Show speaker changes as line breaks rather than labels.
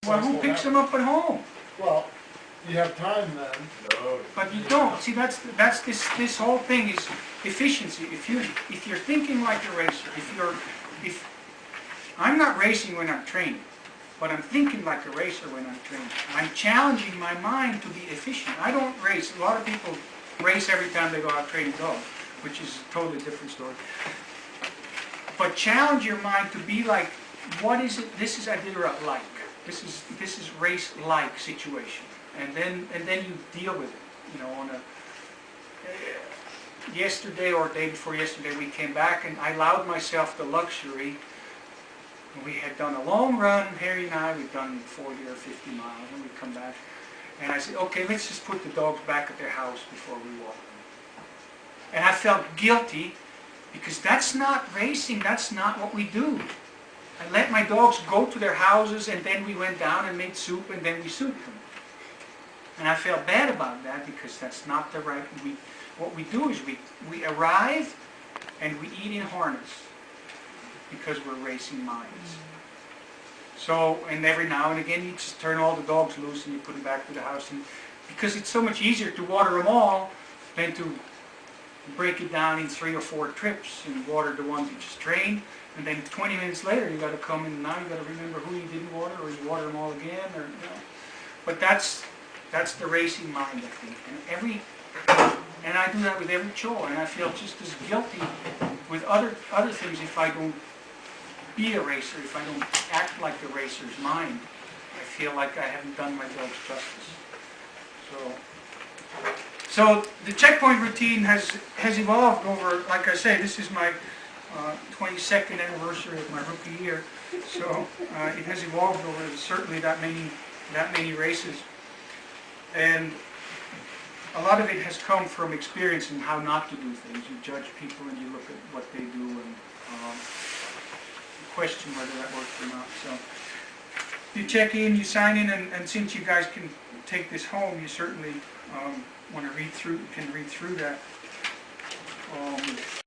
Well, who picks them up at home?
Well, you have time then.
No.
But you don't. See, that's this whole thing is efficiency. If you're thinking like a racer, if I'm not racing when I'm training, but I'm thinking like a racer when I'm training. I'm challenging my mind to be efficient. I don't race. A lot of people race every time they go out training dogs, which is a totally different story. But challenge your mind to be like, what is it? This is Iditarod-like. This is race-like situation, and then you deal with it. You know, on a yesterday or day before yesterday, we came back, and I allowed myself the luxury. We had done a long run, Harry and I. We'd done 40 or 50 miles, and we'd come back, and I said, "Okay, let's just put the dogs back at their house before we walk them." And I felt guilty because that's not racing. That's not what we do. I let my dogs go to their houses, and then we went down and made soup, and then we souped them. And I felt bad about that because that's not the right. What we do is we arrive and we eat in harness because we're racing minds. So, and every now and again you just turn all the dogs loose and you put them back to the house, and because it's so much easier to water them all than to break it down in 3 or 4 trips and water the ones you just trained. And then 20 minutes later, you got to come in, and now you got to remember who you didn't water, or you water them all again, or you know. But that's the racing mind, I think. And I do that with every chore, and I feel just as guilty with other things if I don't be a racer, if I don't act like a racer's mind. I feel like I haven't done my dogs justice. So the checkpoint routine has evolved over. Like I say, this is my 22nd anniversary of my rookie year, so it has evolved over certainly that many races, and a lot of it has come from experience in how not to do things. You judge people and you look at what they do and question whether that works or not. So you check in, you sign in, and since you guys can take this home, you certainly want to read through that.